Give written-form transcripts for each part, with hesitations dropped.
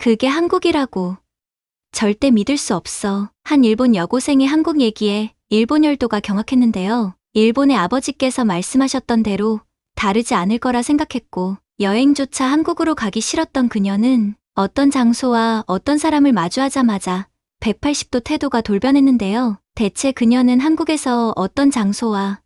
그게 한국이라고. 절대 믿을 수 없어. 한 일본 여고생의 한국 얘기에 일본 열도가 경악했는데요. 일본의 아버지께서 말씀하셨던 대로 다르지 않을 거라 생각했고 여행조차 한국으로 가기 싫었던 그녀는 어떤 장소와 어떤 사람을 마주하자마자 180도 태도가 돌변했는데요. 대체 그녀는 한국에서 어떤 장소와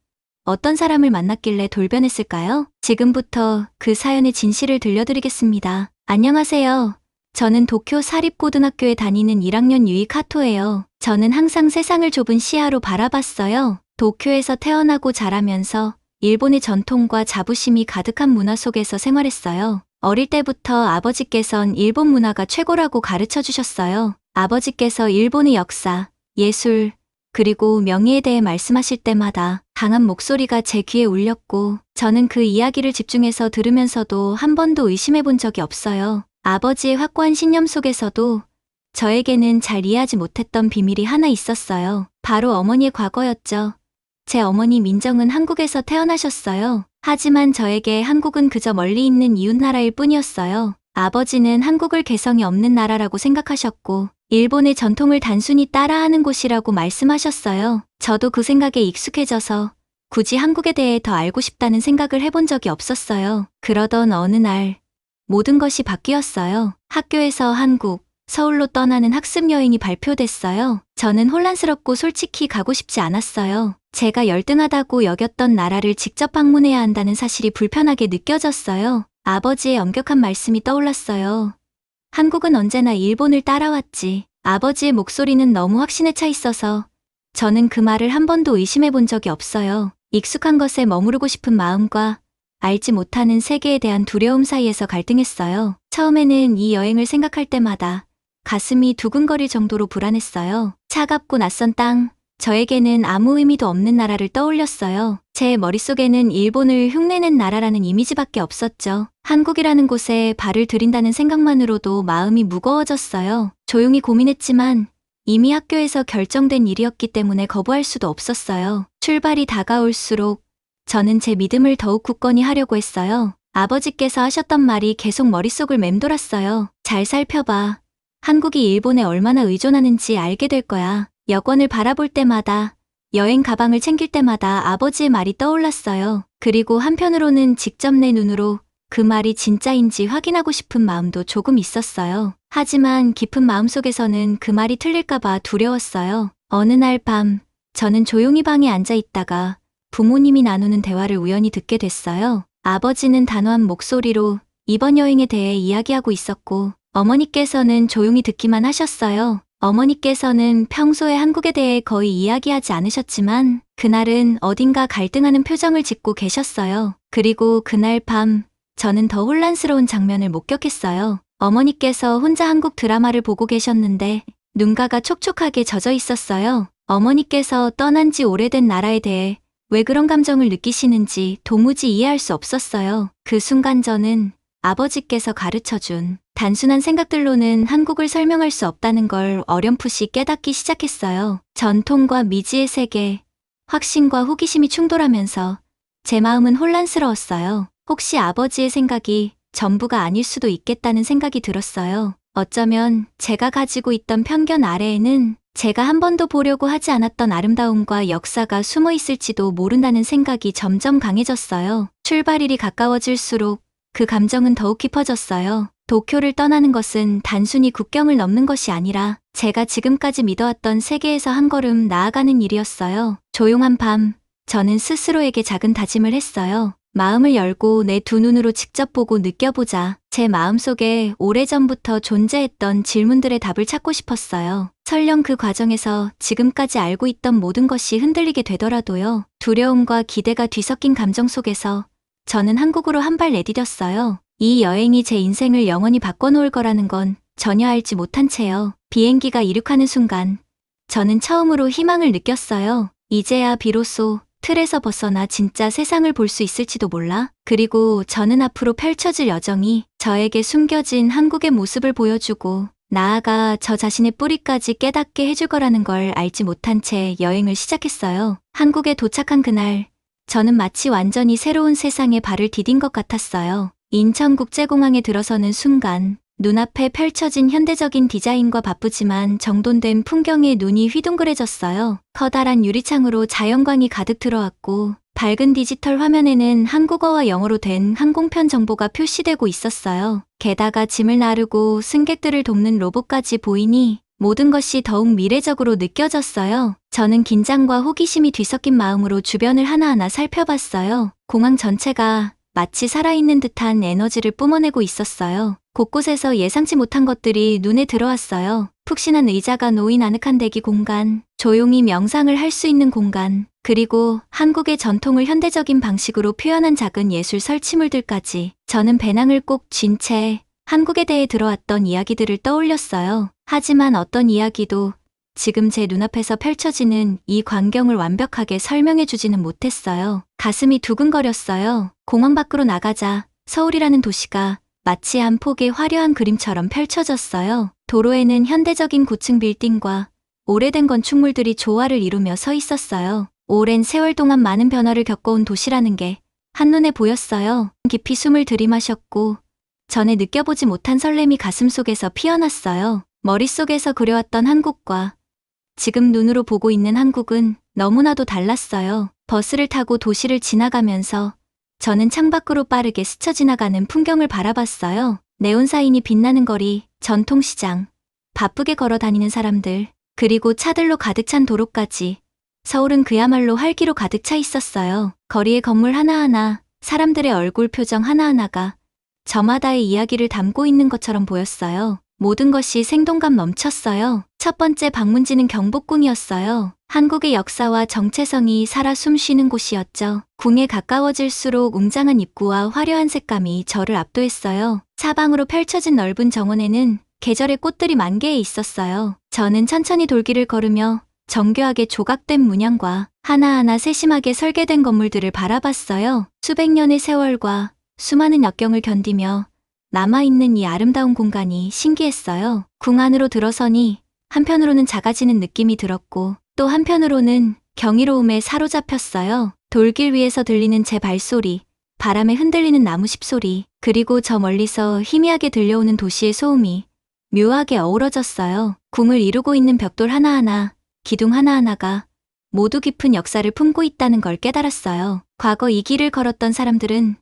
어떤 사람을 만났길래 돌변했을까요? 지금부터 그 사연의 진실을 들려드리겠습니다. 안녕하세요. 저는 도쿄 사립고등학교에 다니는 1학년 유이 카토예요. 저는 항상 세상을 좁은 시야로 바라봤어요. 도쿄에서 태어나고 자라면서 일본의 전통과 자부심이 가득한 문화 속에서 생활했어요. 어릴 때부터 아버지께선 일본 문화가 최고라고 가르쳐 주셨어요. 아버지께서 일본의 역사, 예술, 그리고 명예에 대해 말씀하실 때마다 강한 목소리가 제 귀에 울렸고 저는 그 이야기를 집중해서 들으면서도 한 번도 의심해 본 적이 없어요. 아버지의 확고한 신념 속에서도 저에게는 잘 이해하지 못했던 비밀이 하나 있었어요. 바로 어머니의 과거였죠. 제 어머니 민정은 한국에서 태어나셨어요. 하지만 저에게 한국은 그저 멀리 있는 이웃나라일 뿐이었어요. 아버지는 한국을 개성이 없는 나라라고 생각하셨고 일본의 전통을 단순히 따라하는 곳이라고 말씀하셨어요. 저도 그 생각에 익숙해져서 굳이 한국에 대해 더 알고 싶다는 생각을 해본 적이 없었어요. 그러던 어느 날 모든 것이 바뀌었어요. 학교에서 한국, 서울로 떠나는 학습 여행이 발표됐어요. 저는 혼란스럽고 솔직히 가고 싶지 않았어요. 제가 열등하다고 여겼던 나라를 직접 방문해야 한다는 사실이 불편하게 느껴졌어요. 아버지의 엄격한 말씀이 떠올랐어요. 한국은 언제나 일본을 따라왔지. 아버지의 목소리는 너무 확신에 차 있어서 저는 그 말을 한 번도 의심해 본 적이 없어요. 익숙한 것에 머무르고 싶은 마음과 알지 못하는 세계에 대한 두려움 사이에서 갈등했어요. 처음에는 이 여행을 생각할 때마다 가슴이 두근거릴 정도로 불안했어요. 차갑고 낯선 땅, 저에게는 아무 의미도 없는 나라를 떠올렸어요. 제 머릿속에는 일본을 흉내낸 나라라는 이미지밖에 없었죠. 한국이라는 곳에 발을 들인다는 생각만으로도 마음이 무거워졌어요. 조용히 고민했지만 이미 학교에서 결정된 일이었기 때문에 거부할 수도 없었어요. 출발이 다가올수록 저는 제 믿음을 더욱 굳건히 하려고 했어요. 아버지께서 하셨던 말이 계속 머릿속을 맴돌았어요. 잘 살펴봐. 한국이 일본에 얼마나 의존하는지 알게 될 거야. 여권을 바라볼 때마다, 여행 가방을 챙길 때마다 아버지의 말이 떠올랐어요. 그리고 한편으로는 직접 내 눈으로 그 말이 진짜인지 확인하고 싶은 마음도 조금 있었어요. 하지만 깊은 마음속에서는 그 말이 틀릴까봐 두려웠어요. 어느 날 밤, 저는 조용히 방에 앉아 있다가 부모님이 나누는 대화를 우연히 듣게 됐어요. 아버지는 단호한 목소리로 이번 여행에 대해 이야기하고 있었고 어머니께서는 조용히 듣기만 하셨어요. 어머니께서는 평소에 한국에 대해 거의 이야기하지 않으셨지만 그날은 어딘가 갈등하는 표정을 짓고 계셨어요. 그리고 그날 밤 저는 더 혼란스러운 장면을 목격했어요. 어머니께서 혼자 한국 드라마를 보고 계셨는데 눈가가 촉촉하게 젖어 있었어요. 어머니께서 떠난 지 오래된 나라에 대해 왜 그런 감정을 느끼시는지 도무지 이해할 수 없었어요. 그 순간 저는 아버지께서 가르쳐준 단순한 생각들로는 한국을 설명할 수 없다는 걸 어렴풋이 깨닫기 시작했어요. 전통과 미지의 세계, 확신과 호기심이 충돌하면서 제 마음은 혼란스러웠어요. 혹시 아버지의 생각이 전부가 아닐 수도 있겠다는 생각이 들었어요. 어쩌면 제가 가지고 있던 편견 아래에는 제가 한 번도 보려고 하지 않았던 아름다움과 역사가 숨어 있을지도 모른다는 생각이 점점 강해졌어요. 출발일이 가까워질수록 그 감정은 더욱 깊어졌어요. 도쿄를 떠나는 것은 단순히 국경을 넘는 것이 아니라 제가 지금까지 믿어왔던 세계에서 한 걸음 나아가는 일이었어요. 조용한 밤, 저는 스스로에게 작은 다짐을 했어요. 마음을 열고 내 두 눈으로 직접 보고 느껴보자. 제 마음속에 오래전부터 존재했던 질문들의 답을 찾고 싶었어요. 설령 그 과정에서 지금까지 알고 있던 모든 것이 흔들리게 되더라도요. 두려움과 기대가 뒤섞인 감정 속에서 저는 한국으로 한 발 내디뎠어요. 이 여행이 제 인생을 영원히 바꿔놓을 거라는 건 전혀 알지 못한 채요. 비행기가 이륙하는 순간 저는 처음으로 희망을 느꼈어요. 이제야 비로소 틀에서 벗어나 진짜 세상을 볼 수 있을지도 몰라. 그리고 저는 앞으로 펼쳐질 여정이 저에게 숨겨진 한국의 모습을 보여주고 나아가 저 자신의 뿌리까지 깨닫게 해줄 거라는 걸 알지 못한 채 여행을 시작했어요. 한국에 도착한 그날, 저는 마치 완전히 새로운 세상에 발을 디딘 것 같았어요. 인천국제공항에 들어서는 순간 눈앞에 펼쳐진 현대적인 디자인과 바쁘지만 정돈된 풍경에 눈이 휘둥그레졌어요. 커다란 유리창으로 자연광이 가득 들어왔고 밝은 디지털 화면에는 한국어와 영어로 된 항공편 정보가 표시되고 있었어요. 게다가 짐을 나르고 승객들을 돕는 로봇까지 보이니 모든 것이 더욱 미래적으로 느껴졌어요. 저는 긴장과 호기심이 뒤섞인 마음으로 주변을 하나하나 살펴봤어요. 공항 전체가 마치 살아있는 듯한 에너지를 뿜어내고 있었어요. 곳곳에서 예상치 못한 것들이 눈에 들어왔어요. 푹신한 의자가 놓인 아늑한 대기 공간, 조용히 명상을 할 수 있는 공간, 그리고 한국의 전통을 현대적인 방식으로 표현한 작은 예술 설치물들까지. 저는 배낭을 꼭 쥔 채 한국에 대해 들어왔던 이야기들을 떠올렸어요. 하지만 어떤 이야기도 지금 제 눈앞에서 펼쳐지는 이 광경을 완벽하게 설명해주지는 못했어요. 가슴이 두근거렸어요. 공항 밖으로 나가자 서울이라는 도시가 마치 한 폭의 화려한 그림처럼 펼쳐졌어요. 도로에는 현대적인 고층 빌딩과 오래된 건축물들이 조화를 이루며 서 있었어요. 오랜 세월 동안 많은 변화를 겪어온 도시라는 게 한눈에 보였어요. 깊이 숨을 들이마셨고 전에 느껴보지 못한 설렘이 가슴속에서 피어났어요. 머릿속에서 그려왔던 한국과 지금 눈으로 보고 있는 한국은 너무나도 달랐어요. 버스를 타고 도시를 지나가면서 저는 창밖으로 빠르게 스쳐 지나가는 풍경을 바라봤어요. 네온사인이 빛나는 거리, 전통시장, 바쁘게 걸어 다니는 사람들, 그리고 차들로 가득 찬 도로까지. 서울은 그야말로 활기로 가득 차 있었어요. 거리의 건물 하나하나, 사람들의 얼굴 표정 하나하나가 저마다의 이야기를 담고 있는 것처럼 보였어요. 모든 것이 생동감 넘쳤어요. 첫 번째 방문지는 경복궁이었어요. 한국의 역사와 정체성이 살아 숨쉬는 곳이었죠. 궁에 가까워질수록 웅장한 입구와 화려한 색감이 저를 압도했어요. 사방으로 펼쳐진 넓은 정원에는 계절의 꽃들이 만개해 있었어요. 저는 천천히 돌길을 걸으며 정교하게 조각된 문양과 하나하나 세심하게 설계된 건물들을 바라봤어요. 수백 년의 세월과 수많은 역경을 견디며 남아있는 이 아름다운 공간이 신기했어요. 궁 안으로 들어서니 한편으로는 작아지는 느낌이 들었고 또 한편으로는 경이로움에 사로잡혔어요. 돌길 위에서 들리는 제 발소리, 바람에 흔들리는 나무 씹소리, 그리고 저 멀리서 희미하게 들려오는 도시의 소음이 묘하게 어우러졌어요. 궁을 이루고 있는 벽돌 하나하나, 기둥 하나하나가 모두 깊은 역사를 품고 있다는 걸 깨달았어요. 과거 이 길을 걸었던 사람들은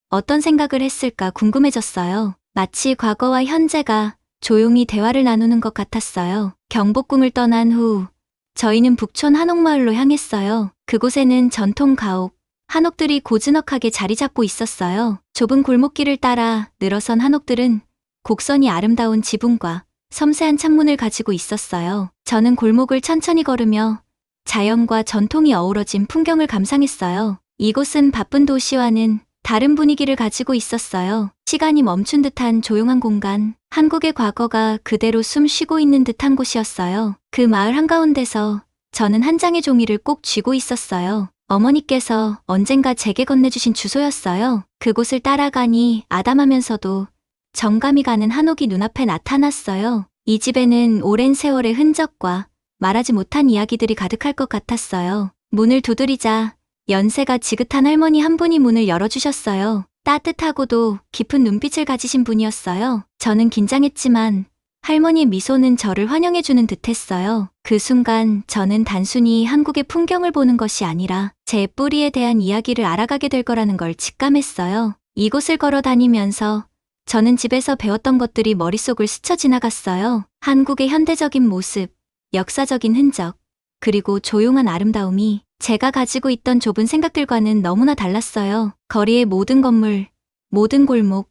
어떤 생각을 했을까 궁금해졌어요. 마치 과거와 현재가 조용히 대화를 나누는 것 같았어요. 경복궁을 떠난 후 저희는 북촌 한옥마을로 향했어요. 그곳에는 전통 가옥, 한옥들이 고즈넉하게 자리 잡고 있었어요. 좁은 골목길을 따라 늘어선 한옥들은 곡선이 아름다운 지붕과 섬세한 창문을 가지고 있었어요. 저는 골목을 천천히 걸으며 자연과 전통이 어우러진 풍경을 감상했어요. 이곳은 바쁜 도시와는 다른 분위기를 가지고 있었어요. 시간이 멈춘 듯한 조용한 공간, 한국의 과거가 그대로 숨 쉬고 있는 듯한 곳이었어요. 그 마을 한가운데서 저는 한 장의 종이를 꼭 쥐고 있었어요. 어머니께서 언젠가 제게 건네주신 주소였어요. 그곳을 따라가니 아담하면서도 정감이 가는 한옥이 눈앞에 나타났어요. 이 집에는 오랜 세월의 흔적과 말하지 못한 이야기들이 가득할 것 같았어요. 문을 두드리자 연세가 지긋한 할머니 한 분이 문을 열어주셨어요. 따뜻하고도 깊은 눈빛을 가지신 분이었어요. 저는 긴장했지만 할머니의 미소는 저를 환영해주는 듯했어요. 그 순간 저는 단순히 한국의 풍경을 보는 것이 아니라 제 뿌리에 대한 이야기를 알아가게 될 거라는 걸 직감했어요. 이곳을 걸어 다니면서 저는 집에서 배웠던 것들이 머릿속을 스쳐 지나갔어요. 한국의 현대적인 모습, 역사적인 흔적, 그리고 조용한 아름다움이 제가 가지고 있던 좁은 생각들과는 너무나 달랐어요. 거리의 모든 건물, 모든 골목,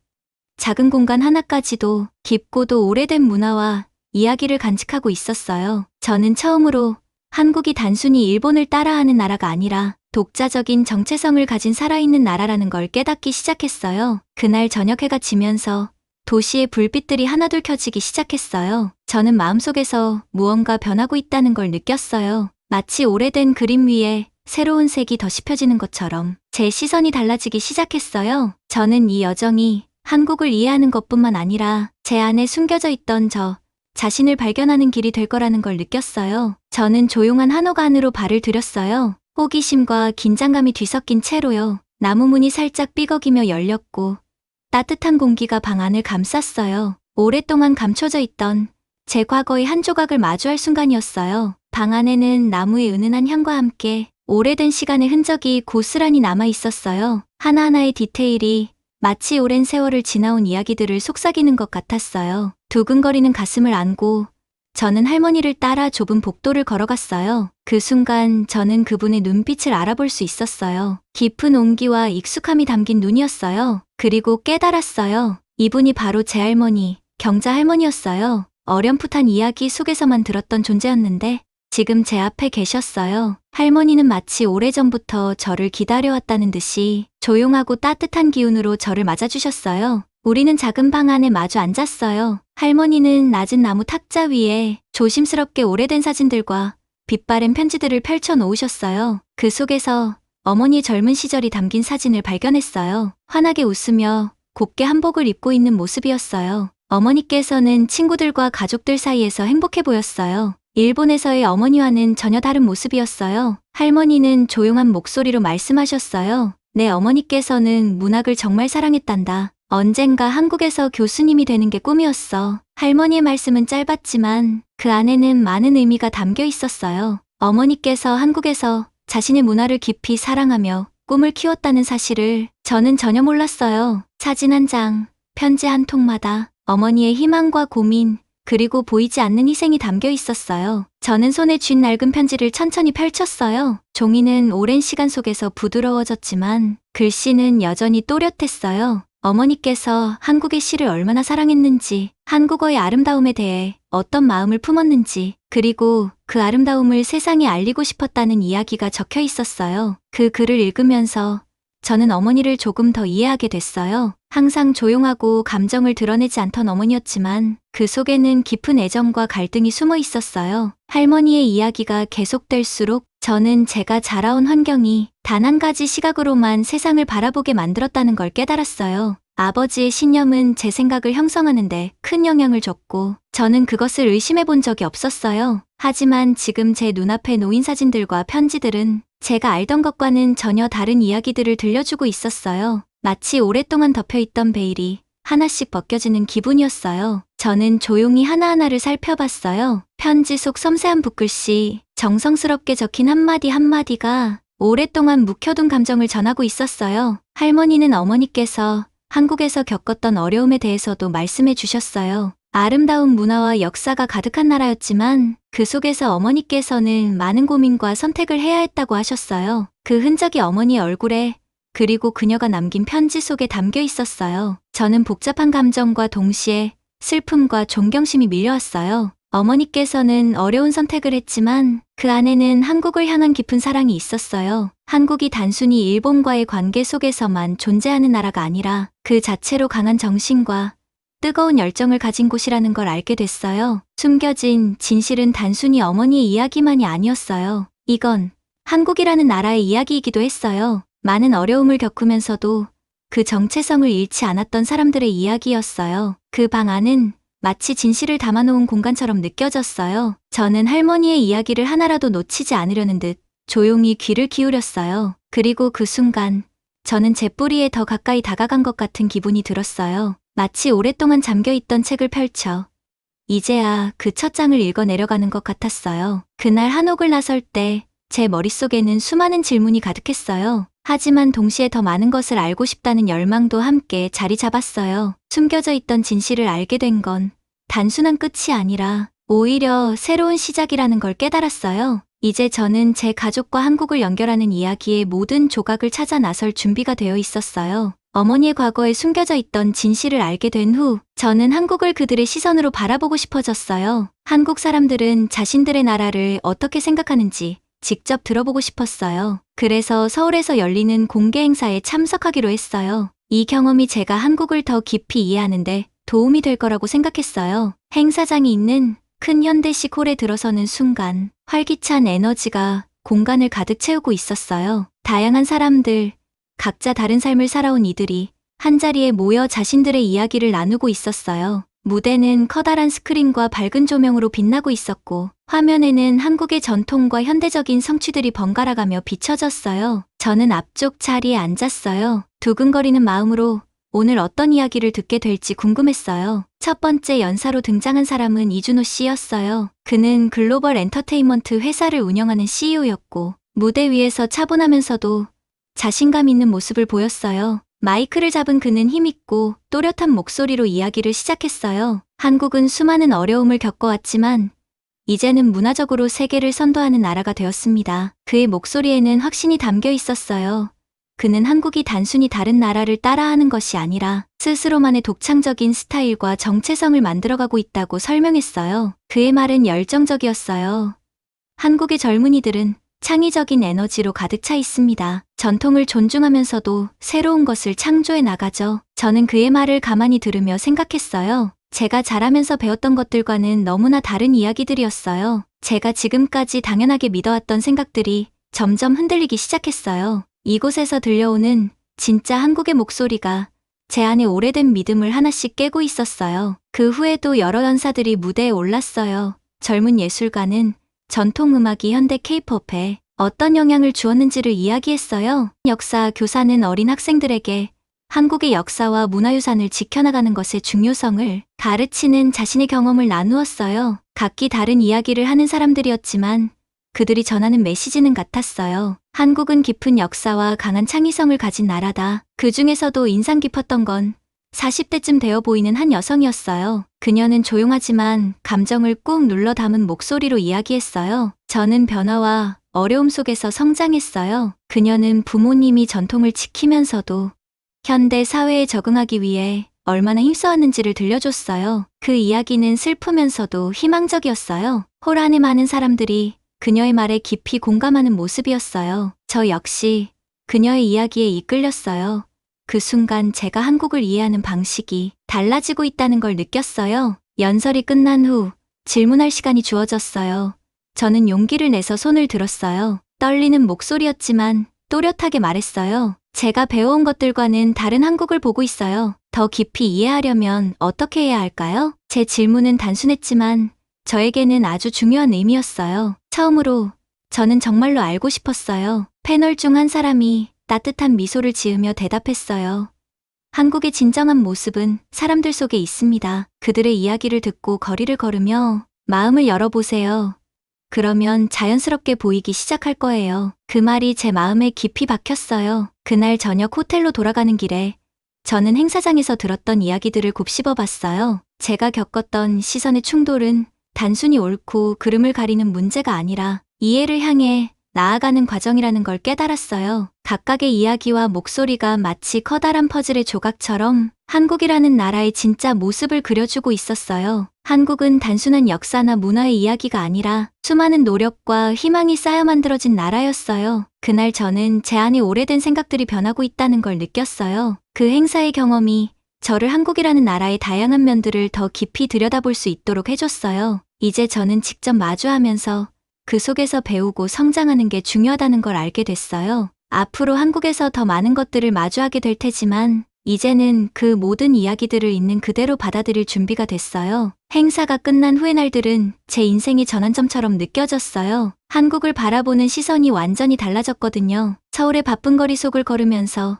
작은 공간 하나까지도 깊고도 오래된 문화와 이야기를 간직하고 있었어요. 저는 처음으로 한국이 단순히 일본을 따라하는 나라가 아니라 독자적인 정체성을 가진 살아있는 나라라는 걸 깨닫기 시작했어요. 그날 저녁 해가 지면서 도시의 불빛들이 하나둘 켜지기 시작했어요. 저는 마음속에서 무언가 변하고 있다는 걸 느꼈어요. 마치 오래된 그림 위에 새로운 색이 더 씹혀지는 것처럼 제 시선이 달라지기 시작했어요. 저는 이 여정이 한국을 이해하는 것뿐만 아니라 제 안에 숨겨져 있던 저 자신을 발견하는 길이 될 거라는 걸 느꼈어요. 저는 조용한 한옥 안으로 발을 들였어요. 호기심과 긴장감이 뒤섞인 채로요. 나무 문이 살짝 삐걱이며 열렸고 따뜻한 공기가 방 안을 감쌌어요. 오랫동안 감춰져 있던 제 과거의 한 조각을 마주할 순간이었어요. 방 안에는 나무의 은은한 향과 함께 오래된 시간의 흔적이 고스란히 남아 있었어요. 하나하나의 디테일이 마치 오랜 세월을 지나온 이야기들을 속삭이는 것 같았어요. 두근거리는 가슴을 안고 저는 할머니를 따라 좁은 복도를 걸어갔어요. 그 순간 저는 그분의 눈빛을 알아볼 수 있었어요. 깊은 온기와 익숙함이 담긴 눈이었어요. 그리고 깨달았어요. 이분이 바로 제 할머니, 경자 할머니였어요. 어렴풋한 이야기 속에서만 들었던 존재였는데 지금 제 앞에 계셨어요. 할머니는 마치 오래전부터 저를 기다려왔다는 듯이 조용하고 따뜻한 기운으로 저를 맞아주셨어요. 우리는 작은 방 안에 마주 앉았어요. 할머니는 낮은 나무 탁자 위에 조심스럽게 오래된 사진들과 빛바랜 편지들을 펼쳐 놓으셨어요. 그 속에서 어머니의 젊은 시절이 담긴 사진을 발견했어요. 환하게 웃으며 곱게 한복을 입고 있는 모습이었어요. 어머니께서는 친구들과 가족들 사이에서 행복해 보였어요. 일본에서의 어머니와는 전혀 다른 모습이었어요. 할머니는 조용한 목소리로 말씀하셨어요. 내 어머니께서는 문학을 정말 사랑했단다. 언젠가 한국에서 교수님이 되는 게 꿈이었어. 할머니의 말씀은 짧았지만 그 안에는 많은 의미가 담겨 있었어요. 어머니께서 한국에서 자신의 문화를 깊이 사랑하며 꿈을 키웠다는 사실을 저는 전혀 몰랐어요. 사진 한 장, 편지 한 통마다 어머니의 희망과 고민, 그리고 보이지 않는 희생이 담겨 있었어요. 저는 손에 쥔 낡은 편지를 천천히 펼쳤어요. 종이는 오랜 시간 속에서 부드러워졌지만 글씨는 여전히 또렷했어요. 어머니께서 한국의 시를 얼마나 사랑했는지, 한국어의 아름다움에 대해 어떤 마음을 품었는지, 그리고 그 아름다움을 세상에 알리고 싶었다는 이야기가 적혀 있었어요. 그 글을 읽으면서 저는 어머니를 조금 더 이해하게 됐어요. 항상 조용하고 감정을 드러내지 않던 어머니였지만 그 속에는 깊은 애정과 갈등이 숨어 있었어요. 할머니의 이야기가 계속될수록 저는 제가 자라온 환경이 단 한 가지 시각으로만 세상을 바라보게 만들었다는 걸 깨달았어요. 아버지의 신념은 제 생각을 형성하는데 큰 영향을 줬고 저는 그것을 의심해 본 적이 없었어요. 하지만 지금 제 눈앞에 놓인 사진들과 편지들은 제가 알던 것과는 전혀 다른 이야기들을 들려주고 있었어요. 마치 오랫동안 덮여있던 베일이 하나씩 벗겨지는 기분이었어요. 저는 조용히 하나하나를 살펴봤어요. 편지 속 섬세한 붓글씨, 정성스럽게 적힌 한마디 한마디가 오랫동안 묵혀둔 감정을 전하고 있었어요. 할머니는 어머니께서 한국에서 겪었던 어려움에 대해서도 말씀해 주셨어요. 아름다운 문화와 역사가 가득한 나라였지만 그 속에서 어머니께서는 많은 고민과 선택을 해야 했다고 하셨어요. 그 흔적이 어머니의 얼굴에 그리고 그녀가 남긴 편지 속에 담겨 있었어요. 저는 복잡한 감정과 동시에 슬픔과 존경심이 밀려왔어요. 어머니께서는 어려운 선택을 했지만 그 안에는 한국을 향한 깊은 사랑이 있었어요. 한국이 단순히 일본과의 관계 속에서만 존재하는 나라가 아니라 그 자체로 강한 정신과 뜨거운 열정을 가진 곳이라는 걸 알게 됐어요. 숨겨진 진실은 단순히 어머니의 이야기만이 아니었어요. 이건 한국이라는 나라의 이야기이기도 했어요. 많은 어려움을 겪으면서도 그 정체성을 잃지 않았던 사람들의 이야기였어요. 그 방 안은 마치 진실을 담아놓은 공간처럼 느껴졌어요. 저는 할머니의 이야기를 하나라도 놓치지 않으려는 듯 조용히 귀를 기울였어요. 그리고 그 순간 저는 제 뿌리에 더 가까이 다가간 것 같은 기분이 들었어요. 마치 오랫동안 잠겨있던 책을 펼쳐 이제야 그 첫 장을 읽어 내려가는 것 같았어요. 그날 한옥을 나설 때 제 머릿속에는 수많은 질문이 가득했어요. 하지만 동시에 더 많은 것을 알고 싶다는 열망도 함께 자리 잡았어요. 숨겨져 있던 진실을 알게 된 건 단순한 끝이 아니라 오히려 새로운 시작이라는 걸 깨달았어요. 이제 저는 제 가족과 한국을 연결하는 이야기의 모든 조각을 찾아 나설 준비가 되어 있었어요. 어머니의 과거에 숨겨져 있던 진실을 알게 된 후 저는 한국을 그들의 시선으로 바라보고 싶어졌어요. 한국 사람들은 자신들의 나라를 어떻게 생각하는지 직접 들어보고 싶었어요. 그래서 서울에서 열리는 공개 행사에 참석하기로 했어요. 이 경험이 제가 한국을 더 깊이 이해하는데 도움이 될 거라고 생각했어요. 행사장이 있는 큰 현대식 홀에 들어서는 순간 활기찬 에너지가 공간을 가득 채우고 있었어요. 다양한 사람들, 각자 다른 삶을 살아온 이들이 한자리에 모여 자신들의 이야기를 나누고 있었어요. 무대는 커다란 스크린과 밝은 조명으로 빛나고 있었고 화면에는 한국의 전통과 현대적인 성취들이 번갈아가며 비춰졌어요. 저는 앞쪽 자리에 앉았어요. 두근거리는 마음으로 오늘 어떤 이야기를 듣게 될지 궁금했어요. 첫 번째 연사로 등장한 사람은 이준호 씨였어요. 그는 글로벌 엔터테인먼트 회사를 운영하는 CEO였고 무대 위에서 차분하면서도 자신감 있는 모습을 보였어요. 마이크를 잡은 그는 힘있고 또렷한 목소리로 이야기를 시작했어요. 한국은 수많은 어려움을 겪어왔지만 이제는 문화적으로 세계를 선도하는 나라가 되었습니다. 그의 목소리에는 확신이 담겨 있었어요. 그는 한국이 단순히 다른 나라를 따라하는 것이 아니라 스스로만의 독창적인 스타일과 정체성을 만들어가고 있다고 설명했어요. 그의 말은 열정적이었어요. 한국의 젊은이들은 창의적인 에너지로 가득 차 있습니다. 전통을 존중하면서도 새로운 것을 창조해 나가죠. 저는 그의 말을 가만히 들으며 생각했어요. 제가 자라면서 배웠던 것들과는 너무나 다른 이야기들이었어요. 제가 지금까지 당연하게 믿어왔던 생각들이 점점 흔들리기 시작했어요. 이곳에서 들려오는 진짜 한국의 목소리가 제 안에 오래된 믿음을 하나씩 깨고 있었어요. 그 후에도 여러 연사들이 무대에 올랐어요. 젊은 예술가는 전통음악이 현대 K-팝에 어떤 영향을 주었는지를 이야기했어요. 역사 교사는 어린 학생들에게 한국의 역사와 문화유산을 지켜나가는 것의 중요성을 가르치는 자신의 경험을 나누었어요. 각기 다른 이야기를 하는 사람들이었지만 그들이 전하는 메시지는 같았어요. 한국은 깊은 역사와 강한 창의성을 가진 나라다. 그 중에서도 인상 깊었던 건 40대쯤 되어 보이는 한 여성이었어요. 그녀는 조용하지만 감정을 꾹 눌러 담은 목소리로 이야기했어요. 저는 변화와 어려움 속에서 성장했어요. 그녀는 부모님이 전통을 지키면서도 현대 사회에 적응하기 위해 얼마나 힘써왔는지를 들려줬어요. 그 이야기는 슬프면서도 희망적이었어요. 홀 안에 많은 사람들이 그녀의 말에 깊이 공감하는 모습이었어요. 저 역시 그녀의 이야기에 이끌렸어요. 그 순간 제가 한국을 이해하는 방식이 달라지고 있다는 걸 느꼈어요. 연설이 끝난 후 질문할 시간이 주어졌어요. 저는 용기를 내서 손을 들었어요. 떨리는 목소리였지만 또렷하게 말했어요. 제가 배워온 것들과는 다른 한국을 보고 있어요. 더 깊이 이해하려면 어떻게 해야 할까요? 제 질문은 단순했지만 저에게는 아주 중요한 의미였어요. 처음으로 저는 정말로 알고 싶었어요. 패널 중 한 사람이 따뜻한 미소를 지으며 대답했어요. 한국의 진정한 모습은 사람들 속에 있습니다. 그들의 이야기를 듣고 거리를 걸으며 마음을 열어보세요. 그러면 자연스럽게 보이기 시작할 거예요. 그 말이 제 마음에 깊이 박혔어요. 그날 저녁 호텔로 돌아가는 길에 저는 행사장에서 들었던 이야기들을 곱씹어 봤어요. 제가 겪었던 시선의 충돌은 단순히 옳고 그름을 가리는 문제가 아니라 이해를 향해 나아가는 과정이라는 걸 깨달았어요. 각각의 이야기와 목소리가 마치 커다란 퍼즐의 조각처럼 한국이라는 나라의 진짜 모습을 그려주고 있었어요. 한국은 단순한 역사나 문화의 이야기가 아니라 수많은 노력과 희망이 쌓여 만들어진 나라였어요. 그날 저는 제 안에 오래된 생각들이 변하고 있다는 걸 느꼈어요. 그 행사의 경험이 저를 한국이라는 나라의 다양한 면들을 더 깊이 들여다볼 수 있도록 해줬어요. 이제 저는 직접 마주하면서 그 속에서 배우고 성장하는 게 중요하다는 걸 알게 됐어요. 앞으로 한국에서 더 많은 것들을 마주하게 될 테지만 이제는 그 모든 이야기들을 있는 그대로 받아들일 준비가 됐어요. 행사가 끝난 후의 날들은 제 인생의 전환점처럼 느껴졌어요. 한국을 바라보는 시선이 완전히 달라졌거든요. 서울의 바쁜 거리 속을 걸으면서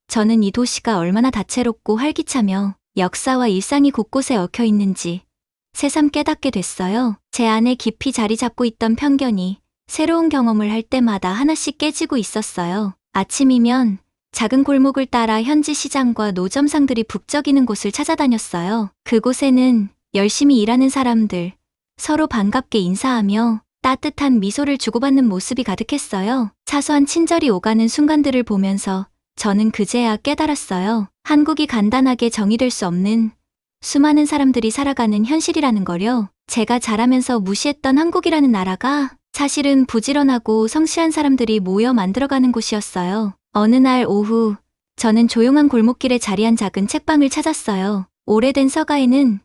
저는 이 도시가 얼마나 다채롭고 활기차며 역사와 일상이 곳곳에 얽혀 있는지 새삼 깨닫게 됐어요. 제 안에 깊이 자리 잡고 있던 편견이 새로운 경험을 할 때마다 하나씩 깨지고 있었어요. 아침이면 작은 골목을 따라 현지 시장과 노점상들이 북적이는 곳을 찾아다녔어요. 그곳에는 열심히 일하는 사람들, 서로 반갑게 인사하며 따뜻한 미소를 주고받는 모습이 가득했어요. 사소한 친절이 오가는 순간들을 보면서 저는 그제야 깨달았어요. 한국이 간단하게 정의될 수 없는 수많은 사람들이 살아가는 현실이라는 거요. 제가 자라면서 무시했던 한국이라는 나라가 사실은 부지런하고 성실한 사람들이 모여 만들어가는 곳이었어요. 어느 날 오후 저는 조용한 골목길에 자리한 작은 책방을 찾았어요. 오래된 서가에는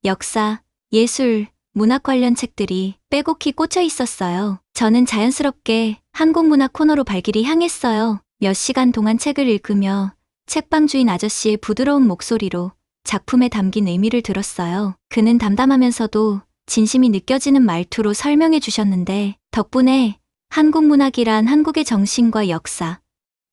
역사, 예술, 문학 관련 책들이 빼곡히 꽂혀 있었어요. 저는 자연스럽게 한국 문화 코너로 발길이 향했어요. 몇 시간 동안 책을 읽으며 책방 주인 아저씨의 부드러운 목소리로 작품에 담긴 의미를 들었어요. 그는 담담하면서도 진심이 느껴지는 말투로 설명해 주셨는데 덕분에 한국 문학이란 한국의 정신과 역사,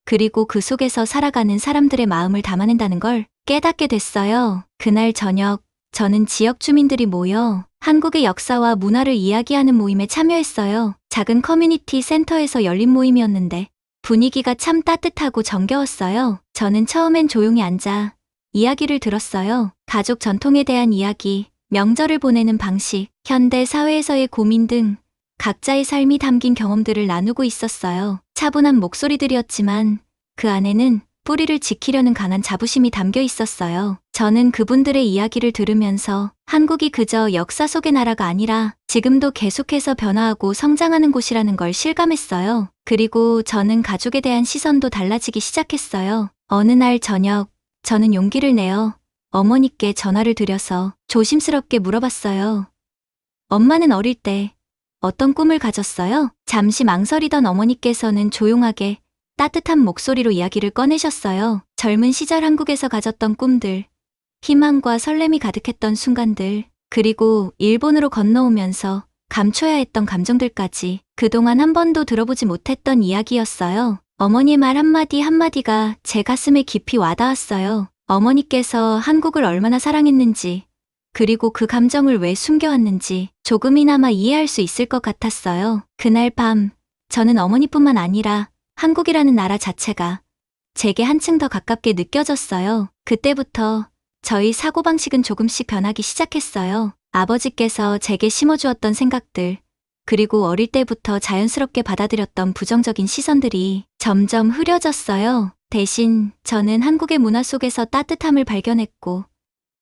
그리고 그 속에서 살아가는 사람들의 마음을 담아낸다는 걸 깨닫게 됐어요. 그날 저녁, 저는 지역 주민들이 모여 한국의 역사와 문화를 이야기하는 모임에 참여했어요. 작은 커뮤니티 센터에서 열린 모임이었는데 분위기가 참 따뜻하고 정겨웠어요. 저는 처음엔 조용히 앉아 이야기를 들었어요. 가족 전통에 대한 이야기, 명절을 보내는 방식, 현대 사회에서의 고민 등 각자의 삶이 담긴 경험들을 나누고 있었어요. 차분한 목소리들이었지만 그 안에는 뿌리를 지키려는 강한 자부심이 담겨 있었어요. 저는 그분들의 이야기를 들으면서 한국이 그저 역사 속의 나라가 아니라 지금도 계속해서 변화하고 성장하는 곳이라는 걸 실감했어요. 그리고 저는 가족에 대한 시선도 달라지기 시작했어요. 어느 날 저녁, 저는 용기를 내어 어머니께 전화를 드려서 조심스럽게 물어봤어요. 엄마는 어릴 때 어떤 꿈을 가졌어요? 잠시 망설이던 어머니께서는 조용하게 따뜻한 목소리로 이야기를 꺼내셨어요. 젊은 시절 한국에서 가졌던 꿈들, 희망과 설렘이 가득했던 순간들, 그리고 일본으로 건너오면서 감춰야 했던 감정들까지 그동안 한 번도 들어보지 못했던 이야기였어요. 어머니의 말 한마디 한마디가 제 가슴에 깊이 와닿았어요. 어머니께서 한국을 얼마나 사랑했는지, 그리고 그 감정을 왜 숨겨왔는지 조금이나마 이해할 수 있을 것 같았어요. 그날 밤, 저는 어머니뿐만 아니라 한국이라는 나라 자체가 제게 한층 더 가깝게 느껴졌어요. 그때부터 저희 사고방식은 조금씩 변하기 시작했어요. 아버지께서 제게 심어주었던 생각들, 그리고 어릴 때부터 자연스럽게 받아들였던 부정적인 시선들이 점점 흐려졌어요. 대신 저는 한국의 문화 속에서 따뜻함을 발견했고,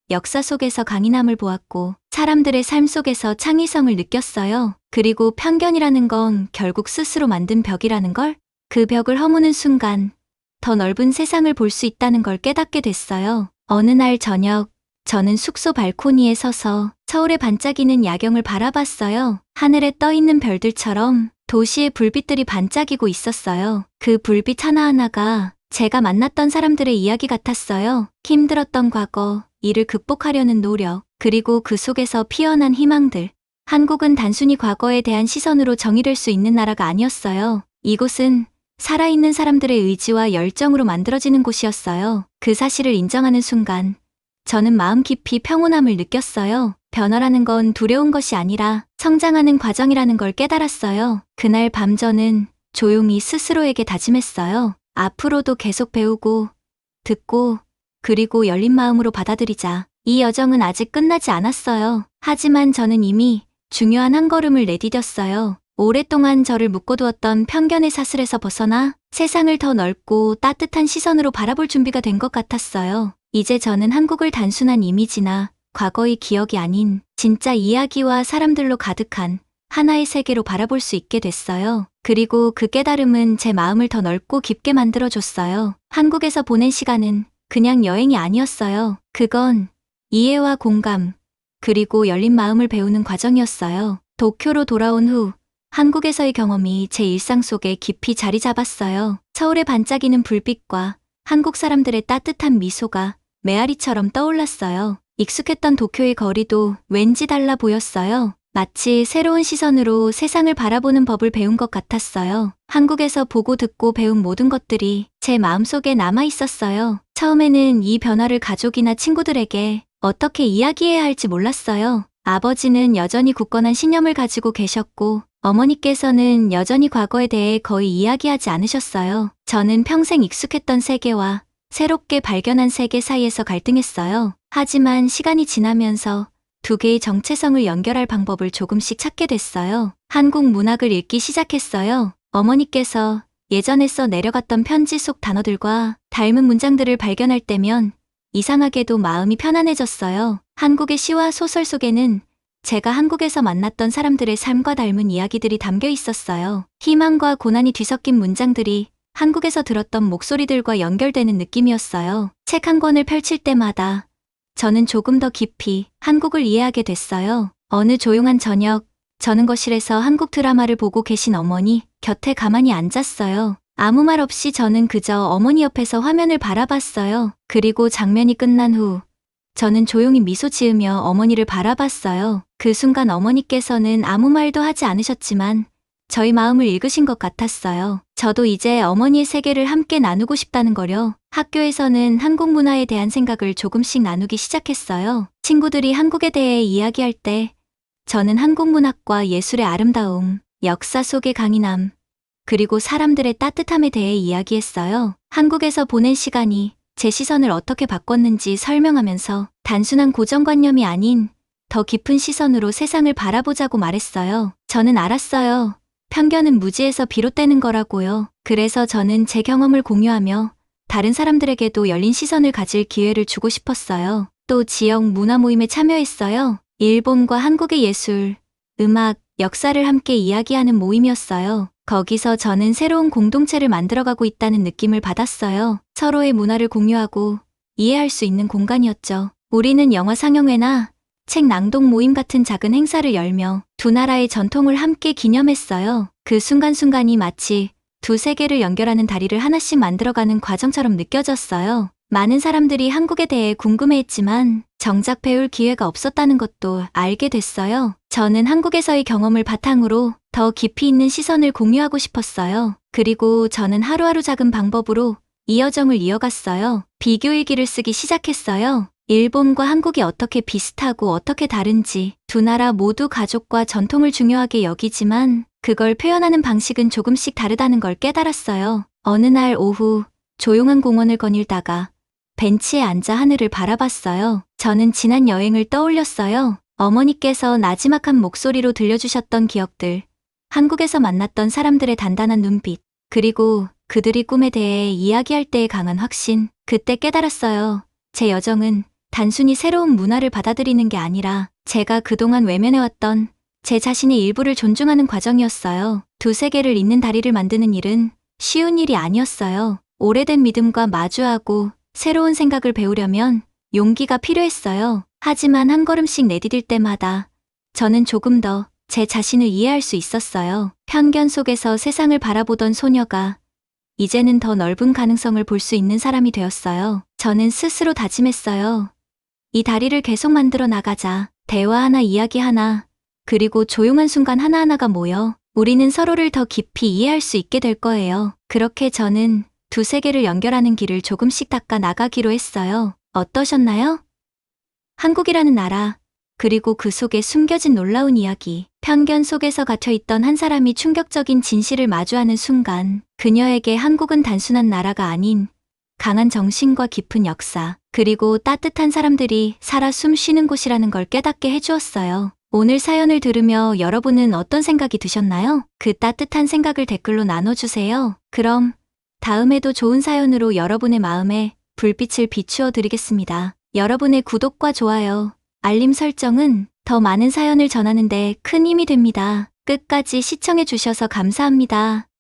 역사 속에서 강인함을 보았고, 사람들의 삶 속에서 창의성을 느꼈어요. 그리고 편견이라는 건 결국 스스로 만든 벽이라는 걸, 그 벽을 허무는 순간 더 넓은 세상을 볼 수 있다는 걸 깨닫게 됐어요. 어느 날 저녁, 저는 숙소 발코니에 서서 서울의 반짝이는 야경을 바라봤어요. 하늘에 떠있는 별들처럼 도시의 불빛들이 반짝이고 있었어요. 그 불빛 하나하나가 제가 만났던 사람들의 이야기 같았어요. 힘들었던 과거, 이를 극복하려는 노력, 그리고 그 속에서 피어난 희망들. 한국은 단순히 과거에 대한 시선으로 정의될 수 있는 나라가 아니었어요. 이곳은 살아있는 사람들의 의지와 열정으로 만들어지는 곳이었어요. 그 사실을 인정하는 순간 저는 마음 깊이 평온함을 느꼈어요. 변화라는 건 두려운 것이 아니라 성장하는 과정이라는 걸 깨달았어요. 그날 밤 저는 조용히 스스로에게 다짐했어요. 앞으로도 계속 배우고, 듣고, 그리고 열린 마음으로 받아들이자. 이 여정은 아직 끝나지 않았어요. 하지만 저는 이미 중요한 한 걸음을 내디뎠어요. 오랫동안 저를 묶어두었던 편견의 사슬에서 벗어나 세상을 더 넓고 따뜻한 시선으로 바라볼 준비가 된 것 같았어요. 이제 저는 한국을 단순한 이미지나 과거의 기억이 아닌 진짜 이야기와 사람들로 가득한 하나의 세계로 바라볼 수 있게 됐어요. 그리고 그 깨달음은 제 마음을 더 넓고 깊게 만들어줬어요. 한국에서 보낸 시간은 그냥 여행이 아니었어요. 그건 이해와 공감, 그리고 열린 마음을 배우는 과정이었어요. 도쿄로 돌아온 후 한국에서의 경험이 제 일상 속에 깊이 자리 잡았어요. 서울의 반짝이는 불빛과 한국 사람들의 따뜻한 미소가 메아리처럼 떠올랐어요. 익숙했던 도쿄의 거리도 왠지 달라 보였어요. 마치 새로운 시선으로 세상을 바라보는 법을 배운 것 같았어요. 한국에서 보고 듣고 배운 모든 것들이 제 마음속에 남아 있었어요. 처음에는 이 변화를 가족이나 친구들에게 어떻게 이야기해야 할지 몰랐어요. 아버지는 여전히 굳건한 신념을 가지고 계셨고, 어머니께서는 여전히 과거에 대해 거의 이야기하지 않으셨어요. 저는 평생 익숙했던 세계와 새롭게 발견한 세계 사이에서 갈등했어요. 하지만 시간이 지나면서 두 개의 정체성을 연결할 방법을 조금씩 찾게 됐어요. 한국 문학을 읽기 시작했어요. 어머니께서 예전에 써 내려갔던 편지 속 단어들과 닮은 문장들을 발견할 때면 이상하게도 마음이 편안해졌어요. 한국의 시와 소설 속에는 제가 한국에서 만났던 사람들의 삶과 닮은 이야기들이 담겨 있었어요. 희망과 고난이 뒤섞인 문장들이 한국에서 들었던 목소리들과 연결되는 느낌이었어요. 책 한 권을 펼칠 때마다 저는 조금 더 깊이 한국을 이해하게 됐어요. 어느 조용한 저녁, 저는 거실에서 한국 드라마를 보고 계신 어머니 곁에 가만히 앉았어요. 아무 말 없이 저는 그저 어머니 옆에서 화면을 바라봤어요. 그리고 장면이 끝난 후 저는 조용히 미소 지으며 어머니를 바라봤어요. 그 순간 어머니께서는 아무 말도 하지 않으셨지만 저희 마음을 읽으신 것 같았어요. 저도 이제 어머니의 세계를 함께 나누고 싶다는 거려. 학교에서는 한국 문화에 대한 생각을 조금씩 나누기 시작했어요. 친구들이 한국에 대해 이야기할 때 저는 한국 문학과 예술의 아름다움, 역사 속의 강인함, 그리고 사람들의 따뜻함에 대해 이야기했어요. 한국에서 보낸 시간이 제 시선을 어떻게 바꿨는지 설명하면서 단순한 고정관념이 아닌 더 깊은 시선으로 세상을 바라보자고 말했어요. 저는 알았어요. 편견은 무지에서 비롯되는 거라고요. 그래서 저는 제 경험을 공유하며 다른 사람들에게도 열린 시선을 가질 기회를 주고 싶었어요. 또 지역 문화 모임에 참여했어요. 일본과 한국의 예술, 음악, 역사를 함께 이야기하는 모임이었어요. 거기서 저는 새로운 공동체를 만들어가고 있다는 느낌을 받았어요. 서로의 문화를 공유하고 이해할 수 있는 공간이었죠. 우리는 영화 상영회나 책 낭독 모임 같은 작은 행사를 열며 두 나라의 전통을 함께 기념했어요. 그 순간순간이 마치 두 세계를 연결하는 다리를 하나씩 만들어가는 과정처럼 느껴졌어요. 많은 사람들이 한국에 대해 궁금해했지만 정작 배울 기회가 없었다는 것도 알게 됐어요. 저는 한국에서의 경험을 바탕으로 더 깊이 있는 시선을 공유하고 싶었어요. 그리고 저는 하루하루 작은 방법으로 이 여정을 이어갔어요. 비교일기를 쓰기 시작했어요. 일본과 한국이 어떻게 비슷하고 어떻게 다른지, 두 나라 모두 가족과 전통을 중요하게 여기지만 그걸 표현하는 방식은 조금씩 다르다는 걸 깨달았어요. 어느 날 오후 조용한 공원을 거닐다가 벤치에 앉아 하늘을 바라봤어요. 저는 지난 여행을 떠올렸어요. 어머니께서 나지막한 목소리로 들려주셨던 기억들, 한국에서 만났던 사람들의 단단한 눈빛, 그리고 그들이 꿈에 대해 이야기할 때의 강한 확신. 그때 깨달았어요. 제 여정은 단순히 새로운 문화를 받아들이는 게 아니라 제가 그동안 외면해왔던 제 자신의 일부를 존중하는 과정이었어요. 두 세계를 잇는 다리를 만드는 일은 쉬운 일이 아니었어요. 오래된 믿음과 마주하고 새로운 생각을 배우려면 용기가 필요했어요. 하지만 한 걸음씩 내디딜 때마다 저는 조금 더 제 자신을 이해할 수 있었어요. 편견 속에서 세상을 바라보던 소녀가 이제는 더 넓은 가능성을 볼 수 있는 사람이 되었어요. 저는 스스로 다짐했어요. 이 다리를 계속 만들어 나가자. 대화 하나, 이야기 하나, 그리고 조용한 순간 하나하나가 모여 우리는 서로를 더 깊이 이해할 수 있게 될 거예요. 그렇게 저는 두 세계를 연결하는 길을 조금씩 닦아 나가기로 했어요. 어떠셨나요? 한국이라는 나라, 그리고 그 속에 숨겨진 놀라운 이야기. 편견 속에서 갇혀있던 한 사람이 충격적인 진실을 마주하는 순간, 그녀에게 한국은 단순한 나라가 아닌 강한 정신과 깊은 역사, 그리고 따뜻한 사람들이 살아 숨 쉬는 곳이라는 걸 깨닫게 해주었어요. 오늘 사연을 들으며 여러분은 어떤 생각이 드셨나요? 그 따뜻한 생각을 댓글로 나눠주세요. 그럼 다음에도 좋은 사연으로 여러분의 마음에 불빛을 비추어 드리겠습니다. 여러분의 구독과 좋아요, 알림 설정은 더 많은 사연을 전하는 데 큰 힘이 됩니다. 끝까지 시청해 주셔서 감사합니다.